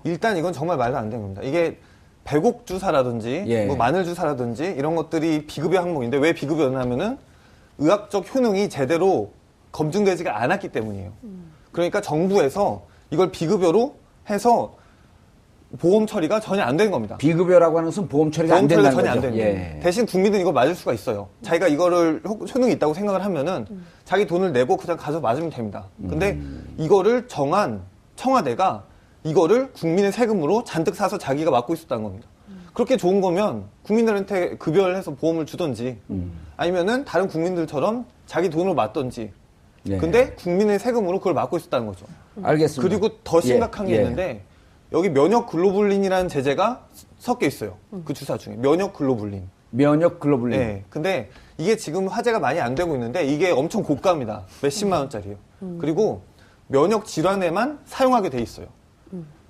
일단 이건 정말 말도 안 되는 겁니다. 이게 배곡 주사라든지 예. 뭐 마늘 주사라든지 이런 것들이 비급여 항목인데 왜 비급여냐면은 의학적 효능이 제대로 검증되지가 않았기 때문이에요. 그러니까 정부에서 이걸 비급여로 해서 보험 처리가 전혀 안 된 겁니다. 비급여라고 하는 것은 보험 처리가 안 된다는 전혀 안 거죠. 됩니다. 예. 대신 국민들은 이걸 맞을 수가 있어요. 자기가 이거를 효능이 있다고 생각을 하면은 자기 돈을 내고 그냥 가서 맞으면 됩니다. 근데 이거를 정한 청와대가 이거를 국민의 세금으로 잔뜩 사서 자기가 맞고 있었다는 겁니다. 그렇게 좋은 거면 국민들한테 급여를 해서 보험을 주던지 아니면은 다른 국민들처럼 자기 돈으로 맞던지. 예. 근데 국민의 세금으로 그걸 막고 있었다는 거죠. 알겠습니다. 그리고 더 심각한 게 예. 있는데 여기 면역 글로불린이라는 제제가 섞여 있어요. 그 주사 중에 면역 글로불린. 면역 글로불린. 네. 근데 이게 지금 화제가 많이 안 되고 있는데 이게 엄청 고가입니다. 몇십만 원짜리예요. 그리고 면역 질환에만 사용하게 돼 있어요.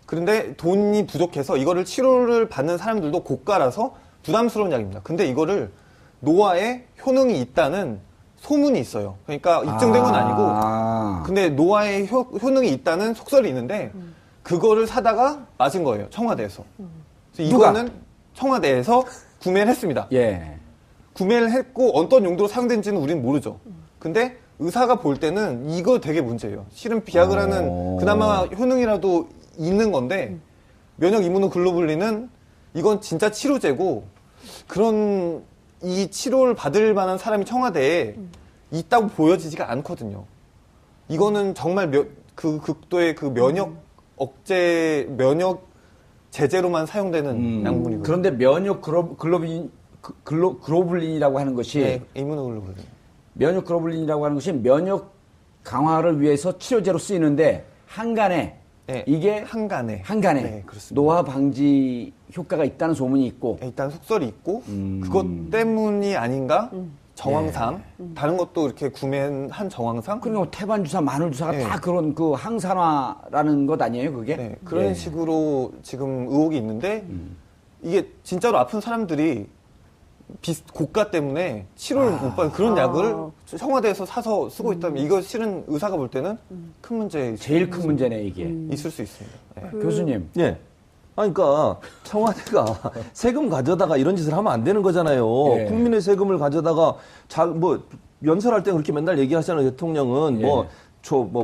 그런데 돈이 부족해서 이거를 치료를 받는 사람들도 고가라서 부담스러운 약입니다. 근데 이거를 노화에 효능이 있다는 소문이 있어요. 그러니까 입증된 건 아니고 근데 노화에 효능이 있다는 속설이 있는데 그거를 사다가 맞은 거예요. 청와대에서. 그래서 이거는 청와대에서 구매를 했습니다. 예. 구매를 했고 어떤 용도로 사용된지는 우리는 모르죠. 근데 의사가 볼 때는 이거 되게 문제예요. 실은 비약을 하는 그나마 효능이라도 있는 건데 면역 이무노글로불린은 이건 진짜 치료제고 그런 이 치료를 받을 만한 사람이 청와대에 있다고 보여지지가 않거든요. 이거는 정말 그 극도의 그 면역 면역 제재로만 사용되는 약물이거든요. 그런데 면역 글로불린이라고 하는 것이 네, 이무노글로불린. 면역 글로불린이라고 하는 것이 면역 강화를 위해서 치료제로 쓰이는데 한간에 네, 이게 한간에 네, 그렇습니다. 노화 방지 효과가 있다는 소문이 있고 일단 속설이 있고 그것 때문이 아닌가 정황상 다른 것도 이렇게 구매한 정황상 그리고 태반 주사, 마늘 주사가 네. 다 그런 그 항산화라는 것 아니에요, 그게? 네, 그런 식으로 지금 의혹이 있는데 이게 진짜로 아픈 사람들이 고가 때문에 치료를 못 받는 그런 약을 청와대에서 사서 쓰고 있다면 이거 실은 의사가 볼 때는 큰 문제 제일 큰 문제네, 이게. 있을 수 있습니다. 네. 교수님. 예. 아니, 그러니까 청와대가 세금 가져다가 이런 짓을 하면 안 되는 거잖아요. 예. 국민의 세금을 가져다가 연설할 때 그렇게 맨날 얘기하잖아요. 대통령은 예.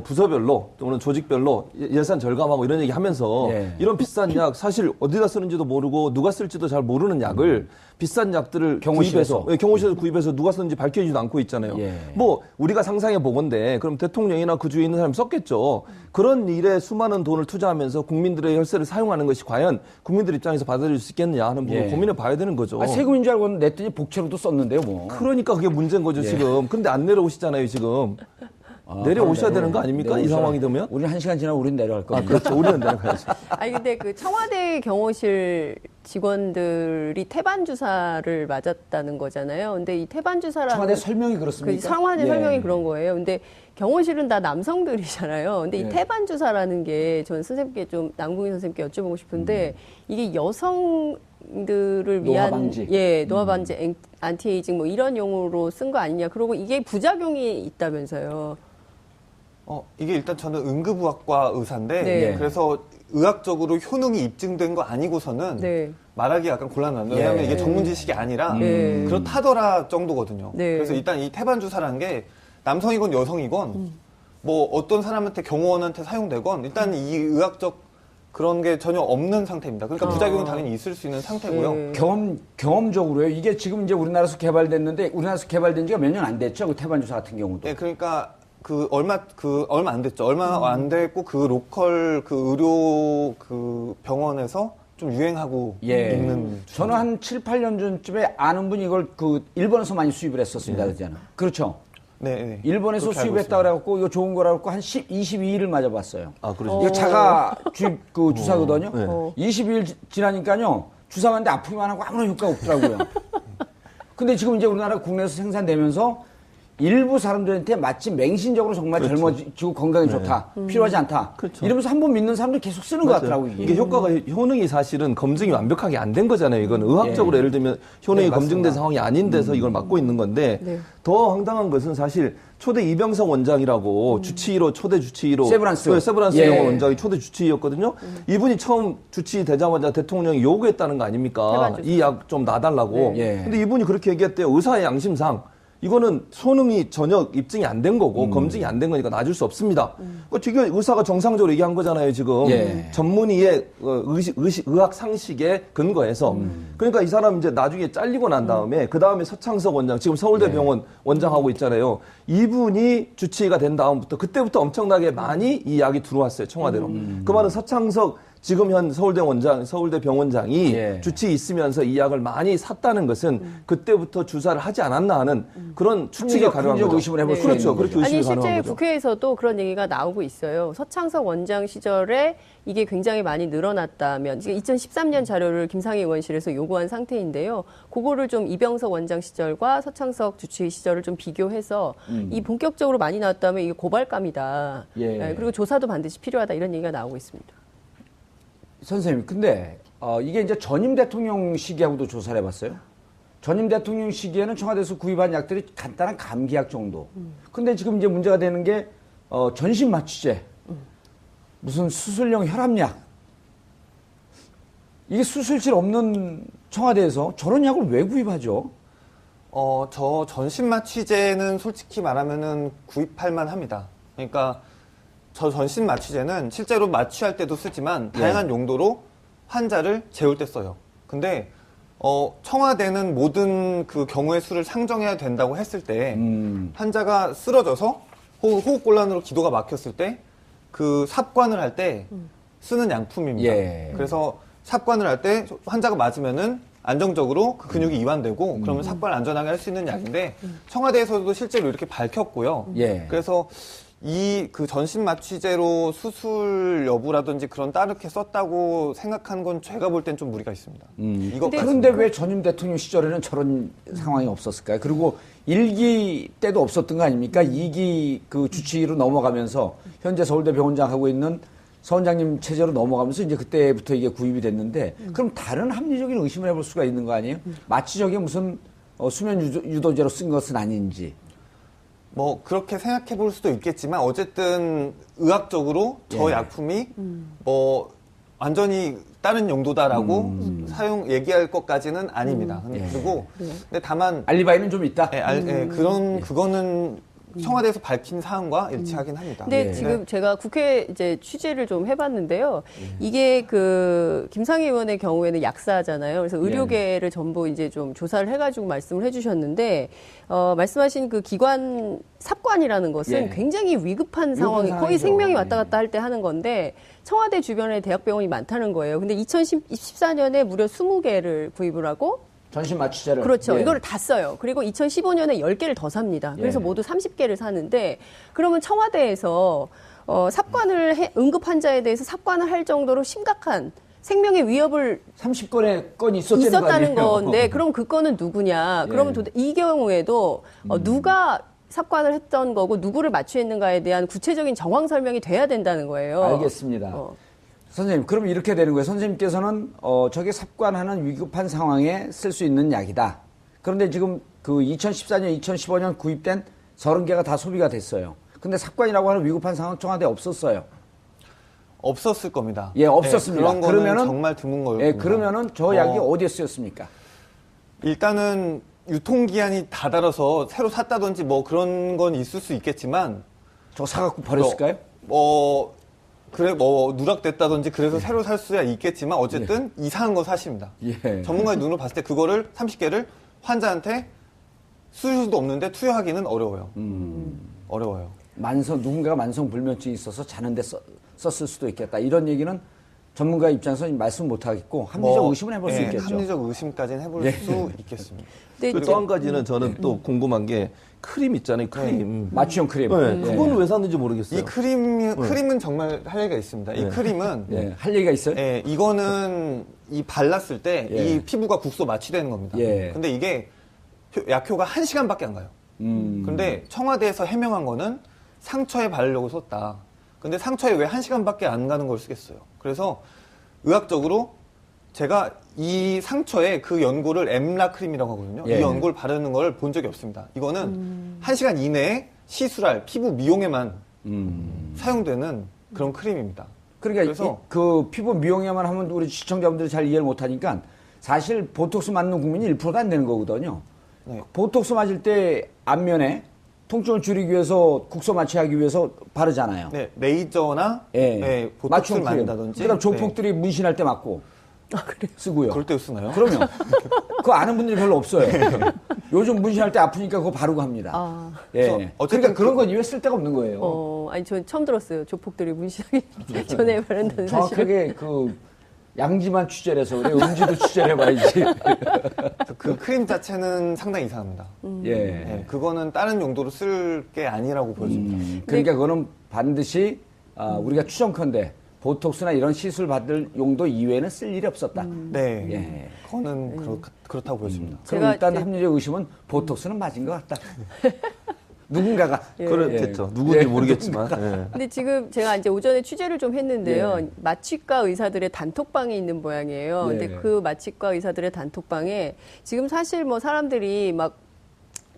부서별로 또는 조직별로 예산 절감하고 이런 얘기 하면서 예. 이런 비싼 약 사실 어디다 쓰는지도 모르고 누가 쓸지도 잘 모르는 약을 비싼 약들을 경호실에서. 경호실에서 구입해서 누가 썼는지 밝혀지지도 않고 있잖아요. 예. 뭐 우리가 상상해 보건데 그럼 대통령이나 그 주위에 있는 사람이 썼겠죠. 그런 일에 수많은 돈을 투자하면서 국민들의 혈세를 사용하는 것이 과연 국민들 입장에서 받아들일 수 있겠느냐 하는 부분을 예. 고민해 봐야 되는 거죠. 세금인 줄 알고 냈더니 복채로도 썼는데요, 뭐. 그러니까 그게 문제인 거죠, 지금. 근데 안 내려오시잖아요, 지금. 내려오셔야 되는 거 아닙니까? 이 상황이 되면? 우리는 1시간 지나면 우린 내려갈 겁니다. 그렇죠. 우리는 내려가야죠. 아니 근데 그 청와대 경호실 직원들이 태반 주사를 맞았다는 거잖아요. 근데 이 태반 주사라는 청와대 설명이 그렇습니까? 청와대 예. 설명이 그런 거예요. 근데 경호실은 다 남성들이잖아요. 근데 이 태반 주사라는 게 전 선생님께 좀 남궁희 선생님께 여쭤보고 싶은데 이게 여성들을 위한 노화 방지. 노화 방지 안티에이징 뭐 이런 용어로 쓴 거 아니냐. 그리고 이게 부작용이 있다면서요. 이게 일단 저는 응급의학과 의사인데 네. 그래서 의학적으로 효능이 입증된 거 아니고서는 네. 말하기 약간 곤란합니다. 왜냐하면 이게 전문 지식이 아니라 그렇다더라 정도거든요. 네. 그래서 일단 이 태반 주사라는 게 남성이건 여성이건 뭐 어떤 사람한테 경호원한테 사용되건 일단 이 의학적 그런 게 전혀 없는 상태입니다. 그러니까 부작용은 당연히 있을 수 있는 상태고요. 경험적으로요. 이게 지금 이제 우리나라에서 개발됐는데 우리나라에서 개발된 지가 몇 년 안 됐죠. 그 태반 주사 같은 경우도. 네, 그러니까 얼마 안 됐죠. 얼마 안 됐고 그 로컬 그 의료 그 병원에서 좀 유행하고 있는. 저는 한 7, 8년 전쯤에 아는 분이 이걸 그 일본에서 많이 수입을 했었습니다. 그러잖아. 그렇죠. 네. 일본에서 수입했다 그래갖고 이거 좋은 거라고 한 22일을 맞아봤어요. 아, 그러죠. 이거 자가 주입 그 주사거든요. 네. 22일 지나니까요. 주사 맞는데 아프기만 하고 아무런 효과가 없더라고요. 근데 지금 이제 우리나라 국내에서 생산되면서 일부 사람들한테 마치 맹신적으로 정말 그렇죠. 젊어지고 건강에 좋다, 필요하지 않다. 그렇죠. 이러면서 한 번 믿는 사람들 계속 쓰는 것 같더라고요. 이게 효과가 효능이 사실은 검증이 완벽하게 안 된 거잖아요. 이건 의학적으로 예를 들면 효능이 네, 검증된 맞습니다. 상황이 아닌 데서 이걸 맡고 있는 건데 네. 더 황당한 것은 사실 초대 이병석 원장이라고 주치의로 초대 주치의로 세브란스. 세브란스 예. 병원 원장이 초대 주치의였거든요. 이분이 처음 주치의 되자마자 대통령이 요구했다는 거 아닙니까? 태반주사. 이 약 좀 놔달라고. 네. 예. 근데 이분이 그렇게 얘기했대요. 의사의 양심상. 이거는 소능이 전혀 입증이 안 된 거고 검증이 안 된 거니까 놔줄 수 없습니다. 되게 의사가 정상적으로 얘기한 거잖아요, 지금. 예. 전문의의 의학 상식에 근거해서. 그러니까 이 사람 이제 나중에 잘리고 난 다음에 그 다음에 서창석 원장, 지금 서울대병원 원장하고 있잖아요. 이분이 주치의가 된 다음부터 그때부터 엄청나게 많이 이 약이 들어왔어요, 청와대로. 그 말은 서창석 지금 현 서울대 원장, 서울대 병원장이 예. 주치의 있으면서 이 약을 많이 샀다는 것은 그때부터 주사를 하지 않았나 하는 그런 추측이 가능한 합리적 거죠. 의심을 해볼 네. 수 그렇죠. 있는 그렇게 거죠. 의심이 아니 실제 가능한 거죠. 국회에서도 그런 얘기가 나오고 있어요. 서창석 원장 시절에 이게 굉장히 많이 늘어났다면 2013년 자료를 김상희 의원실에서 요구한 상태인데요. 그거를 좀 이병석 원장 시절과 서창석 주치의 시절을 좀 비교해서 이 본격적으로 많이 나왔다면 이게 고발감이다. 예. 네, 그리고 조사도 반드시 필요하다 이런 얘기가 나오고 있습니다. 선생님, 근데 이게 이제 전임 대통령 시기하고도 조사를 해봤어요. 전임 대통령 시기에는 청와대에서 구입한 약들이 간단한 감기약 정도. 근데 지금 이제 문제가 되는 게 전신 마취제, 무슨 수술용 혈압약. 이게 수술실 없는 청와대에서 저런 약을 왜 구입하죠? 저 전신마취제는 솔직히 말하면은 구입할 만합니다. 그러니까 저 전신마취제는 실제로 마취할 때도 쓰지만 다양한 용도로 환자를 재울 때 써요. 근데 청와대는 모든 그 경우의 수를 상정해야 된다고 했을 때 환자가 쓰러져서 호흡곤란으로 기도가 막혔을 때 그 삽관을 할 때 쓰는 양품입니다. 예. 그래서 삽관을 할 때 환자가 맞으면은 안정적으로 그 근육이 이완되고 그러면 삽관을 안전하게 할 수 있는 약인데 청와대에서도 실제로 이렇게 밝혔고요. 예. 그래서 이 그 전신 마취제로 수술 여부라든지 그런 따르게 썼다고 생각하는 건 제가 볼 땐 좀 무리가 있습니다. 이것 그런데 같습니다. 왜 전임 대통령 시절에는 저런 상황이 없었을까요? 그리고 1기 때도 없었던 거 아닙니까? 2기 그 주치의로 넘어가면서 현재 서울대 병원장 하고 있는 서 원장님 체제로 넘어가면서 이제 그때부터 이게 구입이 됐는데 그럼 다른 합리적인 의심을 해볼 수가 있는 거 아니에요? 마치 저게 무슨 수면 유도제로 쓴 것은 아닌지. 뭐 그렇게 생각해 볼 수도 있겠지만 어쨌든 의학적으로 저 예. 약품이 뭐 완전히 다른 용도다라고 얘기할 것까지는 아닙니다. 예. 그리고 근데 다만 알리바이는 좀 있다. 그거는 청와대에서 밝힌 사항과 일치하긴 합니다. 근데 예. 지금 제가 국회 이제 취재를 좀 해봤는데요. 이게 그 김상희 의원의 경우에는 약사잖아요. 그래서 의료계를 전부 이제 좀 조사를 해가지고 말씀을 해주셨는데 말씀하신 그 기관 삽관이라는 것은 예. 굉장히 위급한 상황이 거의 상황이죠. 생명이 왔다 갔다 할 때 하는 건데 청와대 주변에 대학병원이 많다는 거예요. 근데 2014년에 무려 20개를 구입을 하고 전신 마취제를. 그렇죠. 예. 이거를 다 써요. 그리고 2015년에 10개를 더 삽니다. 그래서 예. 모두 30개를 사는데 그러면 청와대에서 응급 환자에 대해서 삽관을 할 정도로 심각한 생명의 위협을 30건의 건이 있었다는 있었다는 거 아니에요? 건데 그럼 그 건은 누구냐? 예. 그러면 이 경우에도 누가 삽관을 했던 거고 누구를 마취했는가에 대한 구체적인 정황 설명이 돼야 된다는 거예요. 알겠습니다. 선생님, 그럼 이렇게 되는 거예요. 선생님께서는 저게 삽관하는 위급한 상황에 쓸 수 있는 약이다. 그런데 지금 그 2014년, 2015년 구입된 30개가 다 소비가 됐어요. 근데 삽관이라고 하는 위급한 상황 청와대에 없었어요. 없었을 겁니다. 예, 없었습니다. 그런 거는 그러면은 정말 드문 거예요. 예, 그러면은 저 약이 어디에 쓰였습니까? 일단은 유통기한이 다 달아서 새로 샀다든지 뭐 그런 건 있을 수 있겠지만 저 사갖고 버렸을까요? 누락됐다든지 그래서 새로 살 수야 있겠지만 어쨌든 이상한 거 사십니다. 예. 전문가의 눈으로 봤을 때 그거를 30개를 환자한테 수술도 없는데 투여하기는 어려워요. 어려워요. 누군가가 만성불면증이 있어서 자는데 썼을 수도 있겠다. 이런 얘기는 전문가 입장에서 말씀 못 하겠고 합리적 의심을 해볼 수 있겠죠. 합리적 의심까지는 해볼 수 있겠습니다. 근데 또 한 가지는 저는 또 궁금한 게 크림 있잖아요, 크림. 마취용 크림. 네, 그건 왜 샀는지 모르겠어요. 이 크림은 정말 할 얘기가 있습니다. 이 크림은 예, 할 얘기가 있어요? 이거는 이 발랐을 때 이 예. 피부가 국소 마취되는 겁니다. 예. 근데 이게 약효가 1시간밖에 안 가요. 그런데 청와대에서 해명한 거는 상처에 바르려고 썼다. 근데 상처에 왜 1시간밖에 안 가는 걸 쓰겠어요. 그래서 의학적으로 제가 이 상처에 그 연고를 엠라크림이라고 하거든요. 예. 이 연고를 바르는 걸 본 적이 없습니다. 이거는 1시간 이내에 시술할 피부 미용에만 사용되는 그런 크림입니다. 그러니까 그래서 그 피부 미용에만 하면 우리 시청자분들이 잘 이해를 못하니까 사실 보톡스 맞는 국민이 1%도 안 되는 거거든요. 네. 보톡스 맞을 때 앞면에 통증을 줄이기 위해서 국소 마취하기 위해서 바르잖아요. 네, 레이저나 예. 네, 보톡스를 맞춤 크림. 맞는다든지 그다음 조폭들이 문신할 때 맞고 쓰고요. 그럴 때 쓰나요? 그러면 그거 아는 분들이 별로 없어요. 요즘 문신할 때 아프니까 그거 바르고 합니다. 아. 예. 그래서 어쨌든 그러니까 그런 건 이외에 쓸 데가 없는 거예요. 아니 저 처음 들었어요. 조폭들이 문신하기 전에 바른다는 사실을. 정확하게 그 양지만 취재를 해서 그래. 음지도 취재를 해봐야지. 그 크림 자체는 상당히 이상합니다. 예. 네, 그거는 다른 용도로 쓸 게 아니라고 보여집니다. 그러니까 그거는 반드시 우리가 추정컨대 보톡스나 이런 시술 받을 용도 이외에는 쓸 일이 없었다. 네, 예. 그거는 그렇다고 보여집니다. 그럼 제가 일단 이제- 합리적 의심은 보톡스는 맞은 것 같다. 누군가가. 그렇겠죠. 예. 누군지 예. 모르겠지만. 예. 근데 지금 제가 이제 오전에 취재를 좀 했는데요. 예. 마취과 의사들의 단톡방이 있는 모양이에요. 예. 근데 그 마취과 의사들의 단톡방에 지금 사실 뭐 사람들이 막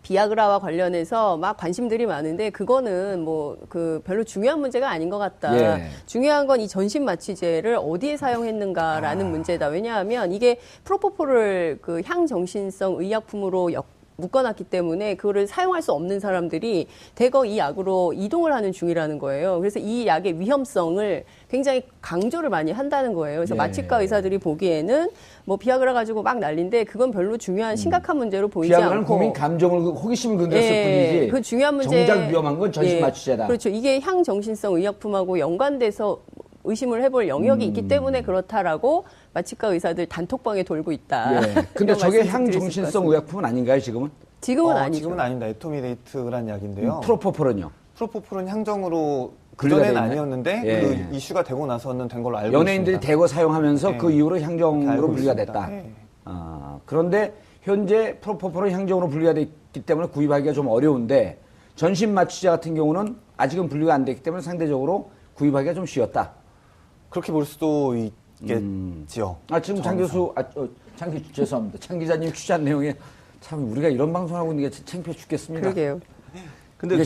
비아그라와 관련해서 막 관심들이 많은데 그거는 뭐 그 별로 중요한 문제가 아닌 것 같다. 예. 중요한 건 이 전신 마취제를 어디에 사용했는가라는 문제다. 왜냐하면 이게 프로포폴을 그 향정신성 의약품으로 묶어놨기 때문에 그거를 사용할 수 없는 사람들이 대거 이 약으로 이동을 하는 중이라는 거예요. 그래서 이 약의 위험성을 굉장히 강조를 많이 한다는 거예요. 그래서 예. 마취과 의사들이 보기에는 뭐 비아그라 가지고 막 난리인데 그건 별로 중요한 심각한 문제로 보이지 비아그라는 않고 국민 감정을 호기심을 건드렸을 뿐이지. 그 중요한 문제 정작 위험한 건 전신 예, 마취제다. 그렇죠. 이게 향정신성 의약품하고 연관돼서 의심을 해볼 영역이 있기 때문에 그렇다라고 마취과 의사들 단톡방에 돌고 있다. 예. 근데 이런 저게 말씀 드릴 수 있을 것 향정신성 같습니다. 의약품은 아닌가요, 지금은? 지금은 아니죠. 지금은 아닙니다. 에토미데이트라는 약인데요. 프로포폴은요? 프로포폴은 향정으로 분류가 그전에는 돼 있나요? 아니었는데 예. 그 이슈가 되고 나서는 된 걸로 알고 연예인들이 있습니다. 대거 사용하면서 네. 그 이후로 알고 향정으로 분류가 있습니다. 됐다. 네. 그런데 현재 프로포폴은 향정으로 분류가 됐기 때문에 구입하기가 좀 어려운데 전신 마취제 같은 경우는 아직은 분류가 안 됐기 때문에 상대적으로 구입하기가 좀 쉬웠다. 그렇게 볼 수도 있겠지요. 지금 장 교수, 죄송합니다. 장 기자님 취재한 내용에 참 우리가 이런 방송하고 있는 게 창피해 죽겠습니다. 그러게요. 근데 이게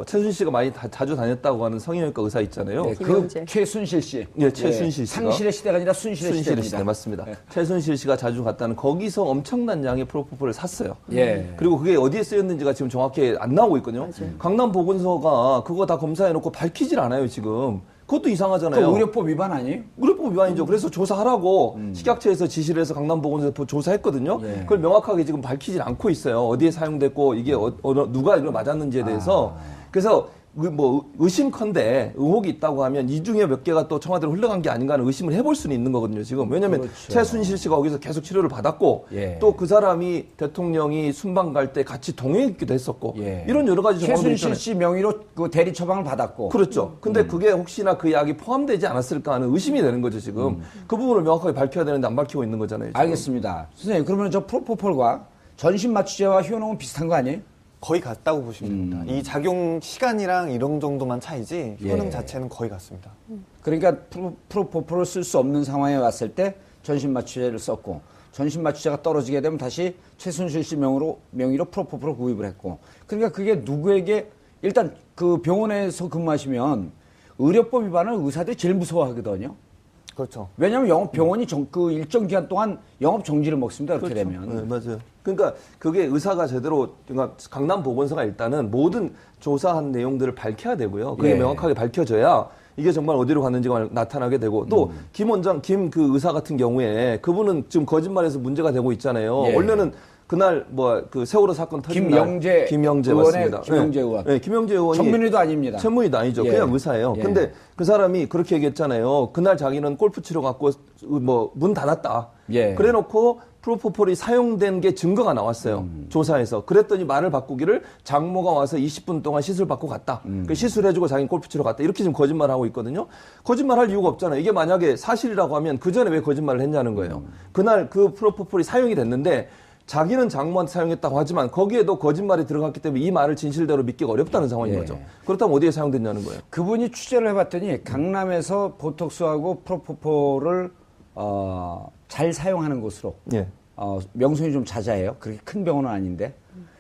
최순실 씨가 많이 자주 다녔다고 하는 성형외과 의사 있잖아요. 네, 김영재. 그 최순실 씨. 예, 최순실 씨가. 상실의 시대가 아니라 순실의 순실의 시대입니다. 시대 맞습니다. 최순실 씨가 자주 갔다는 거기서 엄청난 양의 프로포폴을 샀어요. 예. 그리고 그게 어디에 쓰였는지가 지금 정확히 안 나오고 있거든요. 강남 보건소가 그거 다 검사해놓고 밝히질 않아요 지금. 그것도 그 이상하잖아요. 의료법 위반 아니에요? 의료법 위반이죠. 그래서 조사하라고 식약처에서 지시를 해서 강남보건소에서 조사했거든요. 예. 그걸 명확하게 지금 밝히질 않고 있어요. 어디에 사용됐고 이게 누가 이걸 맞았는지에 대해서. 그래서 의심컨대 의혹이 있다고 하면 이 중에 몇 개가 또 청와대로 흘러간 게 아닌가 하는 의심을 해볼 수는 있는 거거든요. 지금 왜냐하면 그렇죠. 최순실 씨가 거기서 계속 치료를 받았고 예. 또 그 사람이 대통령이 순방 갈 때 같이 동행했기도 했었고 예. 이런 여러 가지 정황들이 있잖아요. 최순실 씨 명의로 그 대리 처방을 받았고. 그렇죠. 근데 그게 혹시나 그 약이 포함되지 않았을까 하는 의심이 되는 거죠, 지금. 그 부분을 명확하게 밝혀야 되는데 안 밝히고 있는 거잖아요. 지금. 알겠습니다. 선생님, 그러면 저 프로포폴과 전신 마취제와 효능은 비슷한 거 아니에요? 거의 같다고 보시면 됩니다. 이 작용 시간이랑 이런 정도만 차이지 효능 예. 자체는 거의 같습니다. 그러니까 프로포폴을 쓸 수 없는 상황에 왔을 때 전신 마취제를 썼고 전신 마취제가 떨어지게 되면 다시 최순실 씨 명의로 프로포폴을 구입을 했고 그러니까 그게 누구에게 일단 그 병원에서 근무하시면 의료법 위반을 의사들이 제일 무서워하거든요. 그렇죠. 왜냐하면 병원이 그 일정 기간 동안 영업 정지를 먹습니다. 그렇게 그렇죠. 되면. 네, 맞아요. 그러니까 그게 의사가 제대로, 그러니까 강남보건소가 일단은 모든 조사한 내용들을 밝혀야 되고요. 그게 예. 명확하게 밝혀져야 이게 정말 어디로 갔는지가 나타나게 되고 또 김 원장, 김 그 의사 같은 경우에 그분은 지금 거짓말해서 문제가 되고 있잖아요. 예. 원래는 그날 그 세월호 사건 터진 날 김영재 의원의 맞습니다. 김영재 의원. 네, 김영재 의원이 전문의도 아닙니다. 전문의도 아니죠. 예. 그냥 의사예요. 예. 근데 그 사람이 그렇게 얘기했잖아요. 그날 자기는 골프 치러 갔고 문 닫았다. 예. 그래놓고 프로포폴이 사용된 게 증거가 나왔어요. 조사에서. 그랬더니 말을 바꾸기를 장모가 와서 20분 동안 시술 받고 갔다. 그 시술해주고 자기는 골프 치러 갔다. 이렇게 지금 거짓말을 하고 있거든요. 거짓말할 이유가 없잖아요. 이게 만약에 사실이라고 하면 그 전에 왜 거짓말을 했냐는 거예요. 그날 그 프로포폴이 사용이 됐는데 자기는 장모한테 사용했다고 하지만 거기에도 거짓말이 들어갔기 때문에 이 말을 진실대로 믿기가 어렵다는 상황인 예. 거죠. 그렇다면 어디에 사용됐냐는 거예요. 그분이 취재를 해봤더니 강남에서 보톡스하고 프로포폴을 잘 사용하는 곳으로 예. 명성이 좀 자자해요. 그렇게 큰 병원은 아닌데.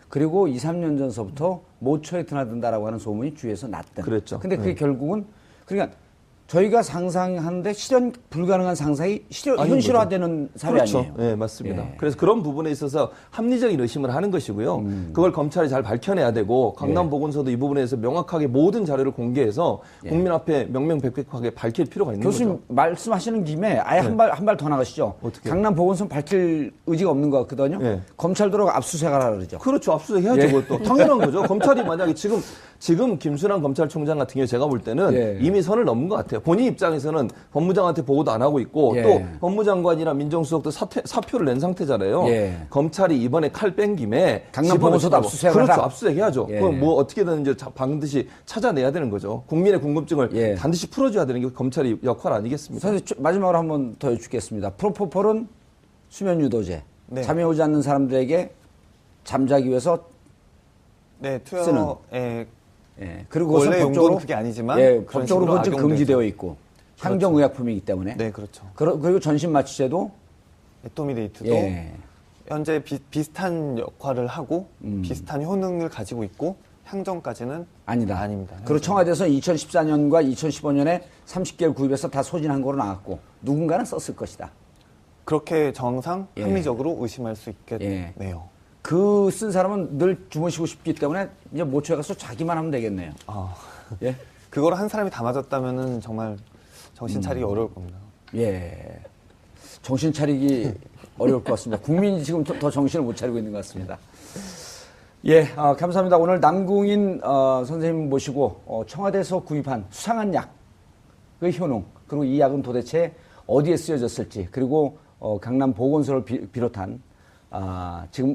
그리고 2, 3년 전서부터 모처에 드나든다라고 하는 소문이 주위에서 났던. 그랬죠. 근데 그게 결국은 그러니까 저희가 상상하는데 실현 불가능한 상상이 아닌 현실화되는 사회 그렇죠. 아니에요. 네, 맞습니다. 예. 그래서 그런 부분에 있어서 합리적인 의심을 하는 것이고요. 그걸 검찰이 잘 밝혀내야 되고 강남보건소도 이 부분에서 명확하게 모든 자료를 공개해서 국민 앞에 명명백백하게 밝힐 필요가 있는 교수님 거죠. 말씀하시는 김에 아예 한 발 더 나가시죠. 어떻게요? 강남 보건소 밝힐 의지가 없는 것 같거든요. 예. 검찰 들어가 압수수색을 하라 그러죠. 그렇죠. 압수수색 해야죠. 예. 그것도. 당연한 거죠. 검찰이 만약에 지금 김순환 검찰총장 같은 경우 제가 볼 때는 예. 이미 선을 넘은 것 같아요. 본인 입장에서는 법무장한테 보고도 안 하고 있고 예. 또 법무장관이나 민정수석도 사표를 낸 상태잖아요. 예. 검찰이 이번에 칼 뺀 김에 강남 보건소도 집어넣으라고. 압수수색을 그렇죠. 하라. 압수수색 해야죠. 예. 그럼 뭐 어떻게든 반드시 찾아내야 되는 거죠. 국민의 궁금증을 예. 반드시 풀어줘야 되는 게 검찰의 역할 아니겠습니까? 선생님 마지막으로 한 번 더 여쭙겠습니다. 프로포폴은 수면 유도제. 네. 잠이 오지 않는 사람들에게 잠자기 위해서 네, 쓰는. 투여에 예. 그리고 원래 그것은 용도는 법적으로 그게 아니지만 예, 그런 법적으로 식으로 그건 좀 악용되죠. 금지되어 있고 향정의약품이기 때문에. 네, 그렇죠. 그리고 전신마취제도 에토미데이트도 예. 현재 비슷한 역할을 하고 비슷한 효능을 가지고 있고 향정까지는 아니다. 아닙니다. 그리고 청와대에서 2014년과 2015년에 30개를 구입해서 다 소진한 거로 나왔고 누군가는 썼을 것이다. 그렇게 정상 예. 합리적으로 의심할 수 예. 있겠네요. 그 쓴 사람은 늘 주무시고 싶기 때문에 이제 모처에 가서 자기만 하면 되겠네요. 아, 예. 그걸 한 사람이 다 맞았다면은 정말 정신 차리기 어려울 겁니다. 예. 정신 차리기 어려울 것 같습니다. 국민이 지금 더 정신을 못 차리고 있는 것 같습니다. 예, 감사합니다. 오늘 남궁인 선생님 모시고 청와대에서 구입한 수상한 약의 효능, 그리고 이 약은 도대체 어디에 쓰여졌을지, 그리고 강남 보건소를 비롯한 지금